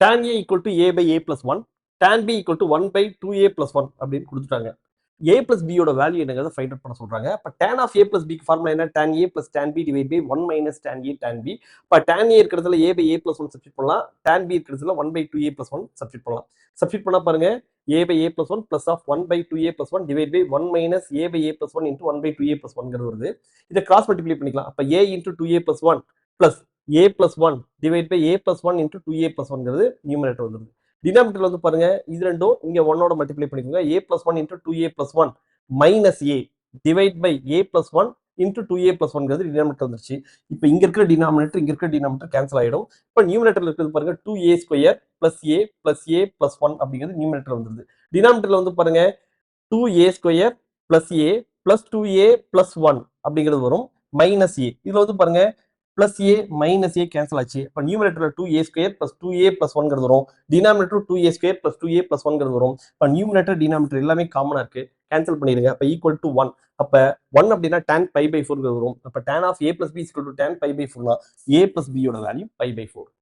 tan A equal to A by A plus 1, tan B equal to 1 by 2A plus 1 அப்படின்னு கொடுத்துட்டாங்க. A plus B யோட value என்னங்கிறத find out பண்ண சொல்றாங்க. அப்ப tan of A plus B க்கு formula என்ன? tan A plus tan B divided by 1 minus tan A tan B. அப்ப tan A இருக்கிறதுல A by A plus 1 substitute பண்ணலாம். tan B இருக்கிறதுல 1 by 2A plus 1 சப்ஸ்டிட் பண்ணலாம். Substitute பண்ணா பாருங்க A by A plus 1 plus of 1 by 2A plus 1 divided by 1 minus A by A plus 1 into 1 by 2A plus 1 வருது. இதை cross multiply பண்ணிக்கலாம். அப்ப A into 2A plus 1 plus A plus 1 divided by A plus 1 into 2A plus 1 numerator வந்துருது. Denominator வந்து பாருங்க இது ரெண்டும் இங்க 1 ஓட மல்டிப்ளை பண்ணிக்கோங்க. A plus 1 into 2A plus 1 minus A divide by A plus 1 into 2A plus 1 denominator வந்துருச்சு. இப்போ இங்க இருக்கிற டினாமினேட்டர் இங்க இருக்கிற டினாமினேட்டர் கேன்சல் ஆயிடும். இப்போ நியூமரேட்டர்ல இருக்கிறது பாருங்க 2A square plus A plus A plus 1 அப்படிங்கிறது நியூமரேட்டர் வந்துருது. டினாமினேட்டர்ல வந்து பாருங்க 2A square plus A plus 2A plus 1 அப்படிங்கிறது வரும் மைனஸ் A. இதுல வந்து பாருங்க plus A minus A cancel ஆச்சு. அப்ப நியூமரேட்டர்ல 2A square plus 2A plus 1 வரும். Denominator 2A square plus 2A plus 1 வரும். அப்ப நியூமரேட்டர் டினாமினேட்டர் எல்லாமே காமனா இருக்கு. கேன்சல் பண்ணிடுங்க. அப்ப ஈக்குவல் டு 1. அப்ப 1 அப்படின்னா tan pi by 4 வரும். அப்ப tan of A plus B is equal to tan pi by 4 A plus B யோட வேல்யூ pi by 4.